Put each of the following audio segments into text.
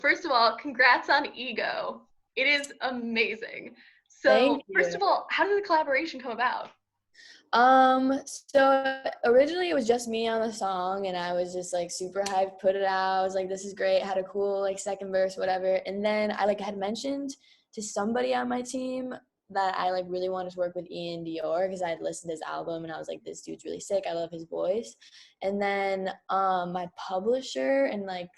First of all, congrats on Ego. It is amazing. So, Thank first you. of all, how did the collaboration come about? So originally it was just me on the song and I was just like super hyped, put it out. I was like, this is great, had a cool like second verse, whatever. And then I like had mentioned to somebody on my team that I like really wanted to work with Ian Dior because I had listened to his album and I was like, this dude's really sick. I love his voice. And then my publisher and like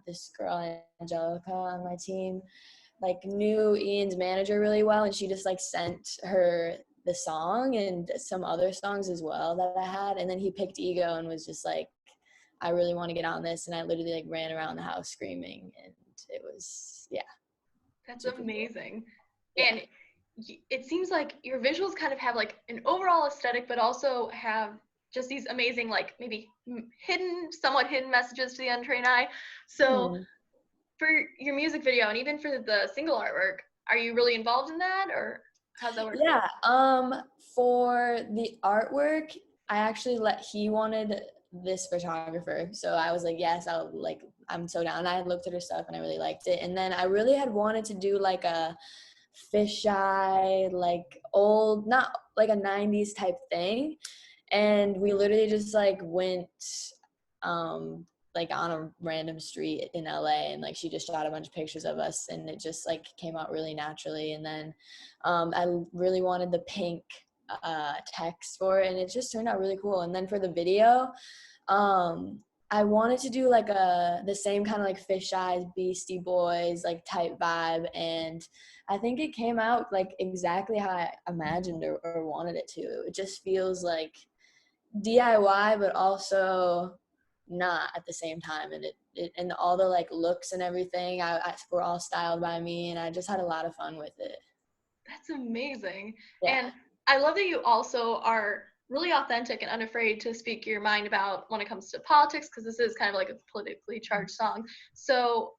this girl Angelica on my team like knew Ian's manager really well, and she just like sent her the song and some other songs as well that I had, and then he picked Ego and was just like, I really want to get on this, and I literally like ran around the house screaming, and it was That's super cool. amazing. Yeah. And it seems like your visuals kind of have like an overall aesthetic, but also have just these amazing, like maybe hidden, somewhat hidden messages to the untrained eye. So, Hmm. for your music video and even for the single artwork, are you really involved in that or how's that work for you? Yeah. For the artwork, I actually he wanted this photographer. So I was like, yes, I'm so down. I had looked at her stuff and I really liked it. And then I really had wanted to do like a fisheye, like old, not like a 90s type thing. And we literally just like went um like on a random street in LA, and like she just shot a bunch of pictures of us and it just like came out really naturally. And then I really wanted the pink text for it and it just turned out really cool. And then for the video, um I wanted to do like the same kind of like Fish Eyes, Beastie Boys like type vibe, and I think it came out like exactly how I imagined or wanted it to. It just feels like DIY, but also not at the same time. And it and all the like looks and everything, I were all styled by me, and I just had a lot of fun with it. That's amazing. Yeah. And I love that you also are really authentic and unafraid to speak your mind about when it comes to politics, because this is kind of like a politically charged song. So,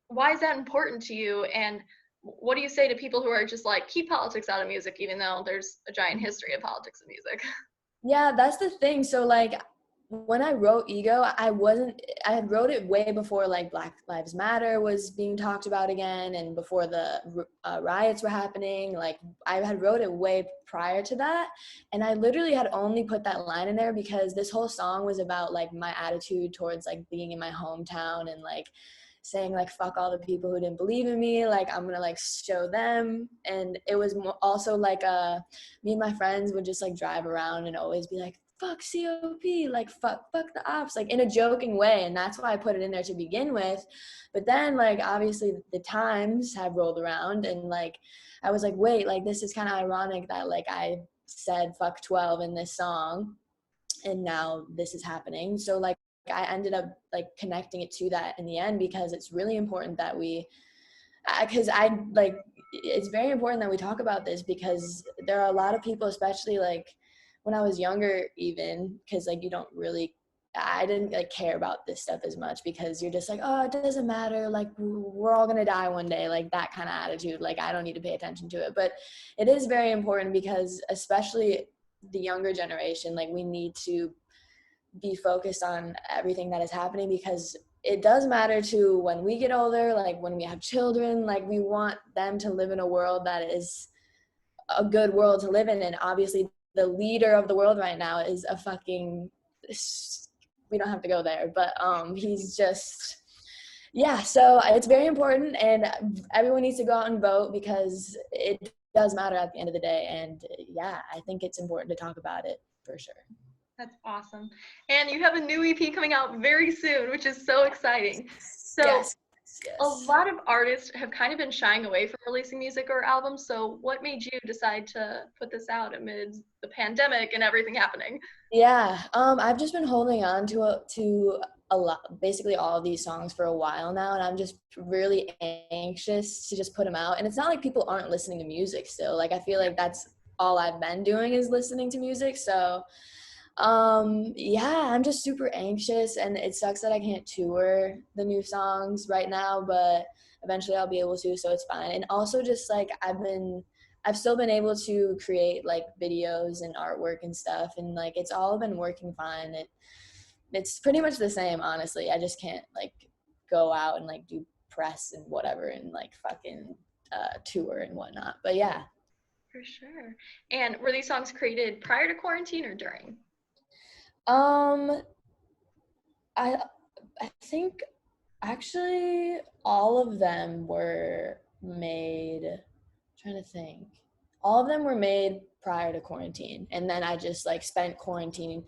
why is that important to you? And what do you say to people who are just like, keep politics out of music, even though there's a giant history of politics in music? Yeah, that's the thing. So like when I wrote Ego, I had wrote it way before like Black Lives Matter was being talked about again and before the riots were happening. Like I had wrote it way prior to that. And I literally had only put that line in there because this whole song was about like my attitude towards like being in my hometown and like saying like fuck all the people who didn't believe in me, like I'm gonna like show them. And it was also like me and my friends would just like drive around and always be like fuck COP, like fuck the ops, like in a joking way. And that's why I put it in there to begin with. But then like obviously the times have rolled around and like I was like, wait, like this is kind of ironic that like I said fuck 12 in this song and now this is happening. So like I ended up like connecting it to that in the end because it's really important that we because I like it's very important that we talk about this because there are a lot of people, especially like when I was younger, even because like you don't really, I didn't like care about this stuff as much because you're just like, oh, it doesn't matter, like we're all gonna die one day, like that kind of attitude, like I don't need to pay attention to it. But it is very important because especially the younger generation, like we need to be focused on everything that is happening because it does matter to when we get older, like when we have children, like we want them to live in a world that is a good world to live in. And obviously the leader of the world right now is a fucking, we don't have to go there, but he's just, yeah. So it's very important and everyone needs to go out and vote because it does matter at the end of the day. And yeah, I think it's important to talk about it for sure. That's awesome. And you have a new EP coming out very soon, which is so exciting. So, Yes, a yes. lot of artists have kind of been shying away from releasing music or albums. So, what made you decide to put this out amid the pandemic and everything happening? Yeah, I've just been holding on to a lot, basically all of these songs for a while now, and I'm just really anxious to just put them out. And it's not like people aren't listening to music still. Like I feel Yeah. like that's all I've been doing is listening to music. So, yeah, I'm just super anxious, and it sucks that I can't tour the new songs right now, but eventually I'll be able to, so it's fine. And also just like I've still been able to create like videos and artwork and stuff, and like it's all been working fine. It's pretty much the same, honestly. I just can't like go out and like do press and whatever and like fucking tour and whatnot. But yeah. For sure. And were these songs created prior to quarantine or during? I think actually all of them were made, I'm trying to think. All of them were made prior to quarantine, and then I just like spent quarantine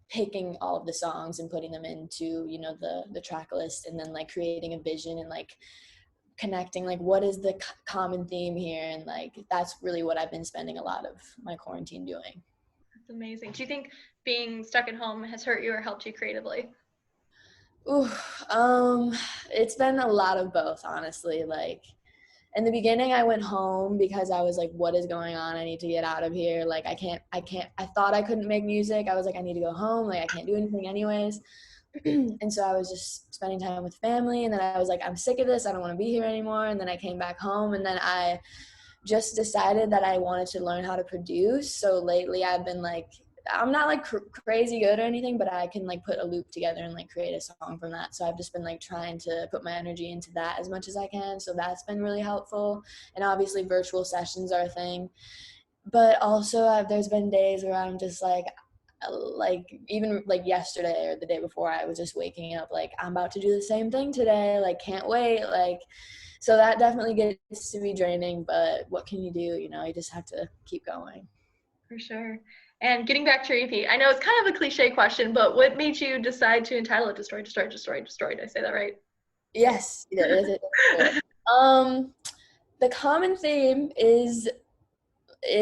picking all of the songs and putting them into, you know, the track list, and then like creating a vision and like connecting like what is the common theme here, and like that's really what I've been spending a lot of my quarantine doing. That's amazing. Do you think being stuck at home has hurt you or helped you creatively? Ooh, it's been a lot of both, honestly. Like in the beginning I went home because I was like, what is going on? I need to get out of here. Like I thought I couldn't make music. I was like, I need to go home. Like I can't do anything anyways. And so I was just spending time with family, and then I was like, I'm sick of this. I don't want to be here anymore. And then I came back home, and then I just decided that I wanted to learn how to produce. So lately I've been like, I'm not like crazy good or anything, but I can like put a loop together and like create a song from that. So I've just been like trying to put my energy into that as much as I can. So that's been really helpful. And obviously virtual sessions are a thing. But also there's been days where I'm just like even like yesterday or the day before, I was just waking up like, I'm about to do the same thing today. Like, can't wait. Like, so that definitely gets to be draining, but what can you do? You know, you just have to keep going. For sure. And getting back to your EP, I know it's kind of a cliche question, but what made you decide to entitle it Destroy, Destroy, Destroy, Destroy? Did I say that right? Yes, it is. The common theme is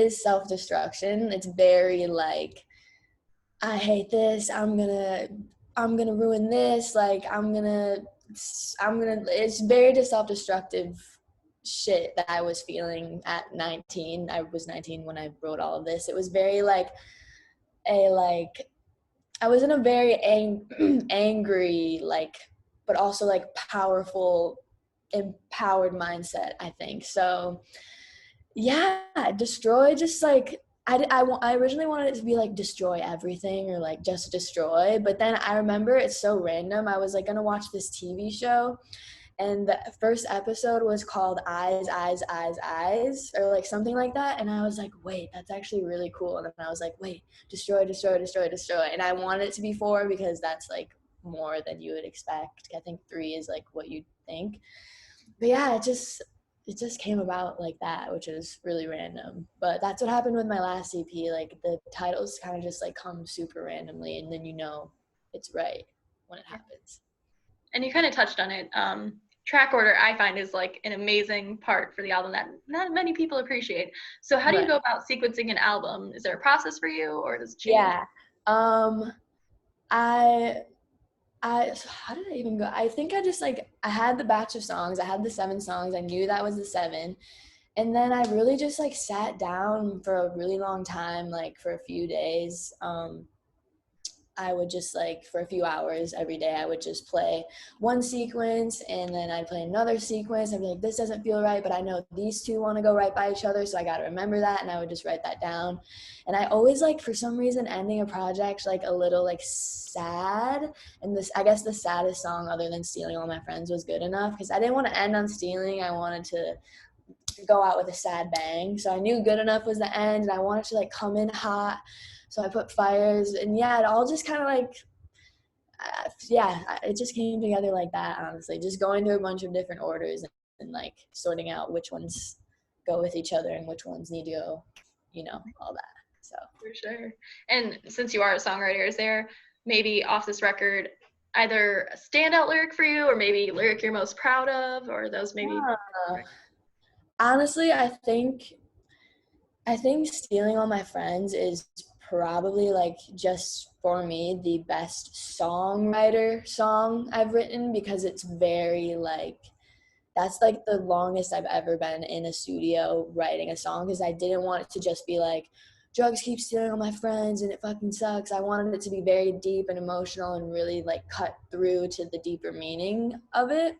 self-destruction. It's very like, I hate this. I'm gonna ruin this. Like it's very self-destructive shit that I was feeling at 19. I was 19 when I wrote all of this. It was very like I was in a very angry, like, but also like powerful, empowered mindset, I think. So yeah, destroy, just like I originally wanted it to be like destroy everything or like just destroy, but then I remember it's so random. I was like gonna watch this TV show, and the first episode was called Eyes, Eyes, Eyes, Eyes, or like something like that. And I was like, wait, that's actually really cool. And then I was like, wait, destroy, destroy, destroy, destroy. And I wanted it to be 4 because that's like more than you would expect. I think 3 is like what you'd think. But yeah, it just came about like that, which is really random. But that's what happened with my last EP. Like the titles kind of just like come super randomly, and then you know it's right when it happens. And you kind of touched on it. Track order, I find, is like an amazing part for the album that not many people appreciate. So how do you Right. go about sequencing an album? Is there a process for you, or does it change? Yeah. Um, I how did I even go? I think I just like, I had the batch of songs. I had the 7 songs. I knew that was the 7. And then I really just like sat down for a really long time, like for a few days. I would just like for a few hours every day, I would just play one sequence, and then I'd play another sequence. I'd be like, this doesn't feel right, but I know these two want to go right by each other, so I got to remember that. And I would just write that down. And I always like, for some reason, ending a project like a little like sad. And this, I guess the saddest song other than Stealing All My Friends was Good Enough, because I didn't want to end on Stealing. I wanted to go out with a sad bang. So I knew Good Enough was the end, and I wanted to like come in hot. So I put Fires, and yeah, it all just kind of like, it just came together like that, honestly. Just going through a bunch of different orders, and like sorting out which ones go with each other and which ones need to go, you know, all that. So For sure. And since you are a songwriter, is there maybe off this record either a standout lyric for you, or maybe a lyric you're most proud of, or those maybe? uh, honestly, I think Stealing All My Friends is probably like, just for me, the best songwriter song I've written, because it's very like, that's like the longest I've ever been in a studio writing a song, because I didn't want it to just be like, drugs keep stealing all my friends and it fucking sucks. I wanted it to be very deep and emotional and really like cut through to the deeper meaning of it.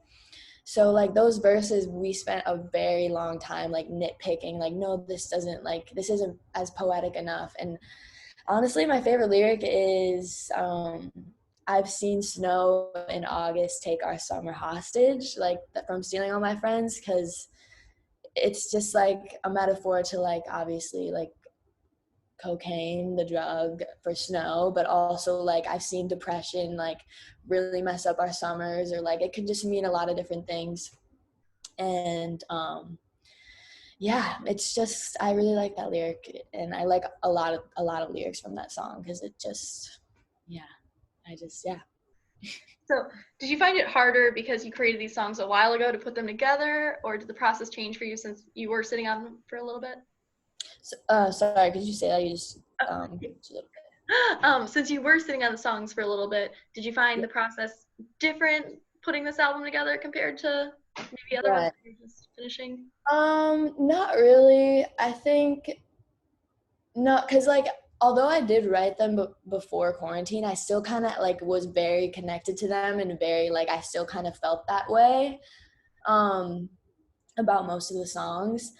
So like those verses, we spent a very long time like nitpicking, like, no, this isn't as poetic enough. And honestly, my favorite lyric is I've seen snow in August take our summer hostage, like from stealing all my friends, because it's just like a metaphor to like obviously like cocaine, the drug, for snow, but also like I've seen depression like really mess up our summers, or like it could just mean a lot of different things. And yeah, it's just I really like that lyric, and I like a lot of lyrics from that song because it just yeah, I just yeah. So, did you find it harder because you created these songs a while ago to put them together, or did the process change for you since you were sitting on them for a little bit? So, sorry, could you say that? You just Since you were sitting on the songs for a little bit, did you find the process different putting this album together compared to maybe other ones right. that you're just finishing? Not really. I think not, because like although I did write them before quarantine, I still kind of like was very connected to them, and very like I still kind of felt that way um about most of the songs.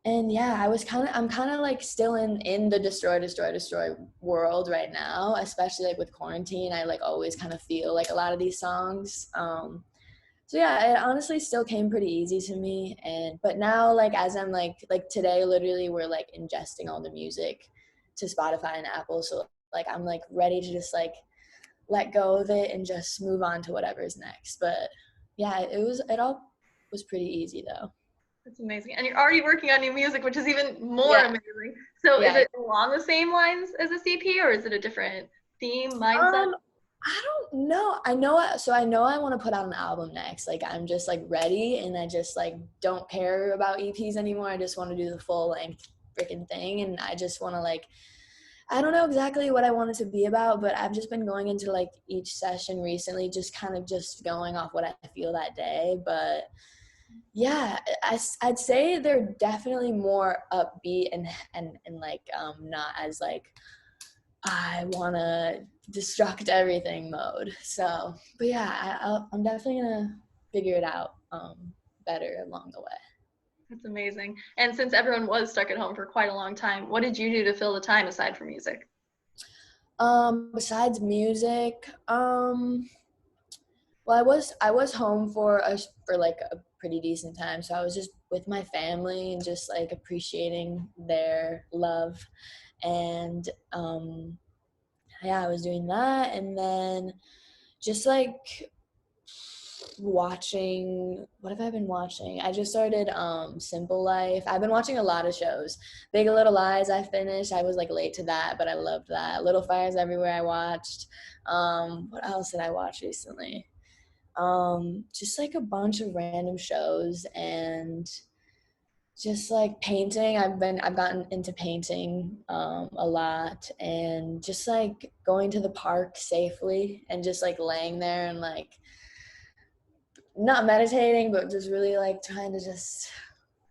And yeah, I'm kind of like still in the destroy world right now, especially like with quarantine. I like always kind of feel like a lot of these songs. So yeah, it honestly still came pretty easy to me. And but now like as I'm like today literally we're like ingesting all the music to Spotify and Apple, so like I'm like ready to just like let go of it and just move on to whatever's next. But yeah, it all was pretty easy though. That's amazing. And you're already working on new music, which is even more Yeah. amazing. So is Yeah. it along the same lines as a CP, or is it a different theme, mindset? I don't know. I know I want to put out an album next. Like I'm just like ready, and I just like don't care about EPs anymore. I just want to do the full length freaking thing, and I just want to like I don't know exactly what I want it to be about, but I've just been going into like each session recently, just kind of just going off what I feel that day. But yeah, I'd say they're definitely more upbeat and like not as like I want to destruct everything mode. So, but yeah, I'm definitely gonna figure it out better along the way. That's amazing. And since everyone was stuck at home for quite a long time, what did you do to fill the time aside from music? Besides music, well, I was home for like a pretty decent time, so I was just with my family and just like appreciating their love, and yeah, I was doing that, and then just like watching what have I been watching? I just started Simple Life. I've been watching a lot of shows. Big Little Lies I finished. I was like late to that, but I loved that. Little Fires Everywhere I watched. What else did I watch recently? Just like a bunch of random shows, and just like painting. I've gotten into painting a lot, and just like going to the park safely and just like laying there and like not meditating, but just really like trying to just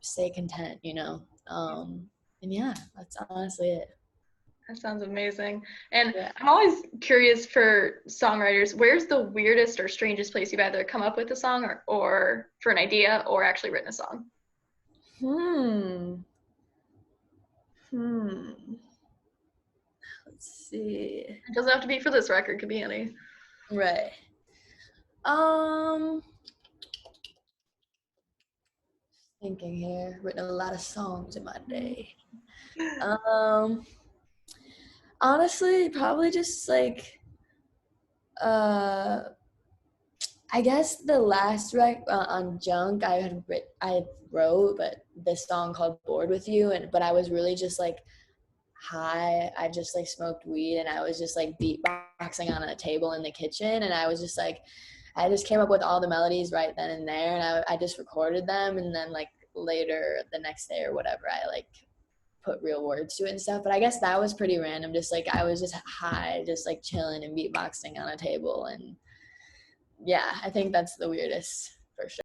stay content, you know. And yeah, that's honestly it. That sounds amazing. And Yeah. I'm always curious for songwriters, where's the weirdest or strangest place you've either come up with a song or for an idea or actually written a song? Hmm. Hmm. Let's see. It doesn't have to be for this record, it could be any. Right. Um. Thinking here. Written a lot of songs in my day. Um. Honestly, probably just like uh I guess the last on Junk I wrote, but this song called "Bored with You," and but I was really just like high. I just like smoked weed, and I was just like beatboxing on a table in the kitchen, and I was just like, I just came up with all the melodies right then and there, and I just recorded them, and then like later the next day or whatever, I like put real words to it and stuff. But I guess that was pretty random. Just like I was just high, just like chilling and beatboxing on a table, and yeah, I think that's the weirdest for sure.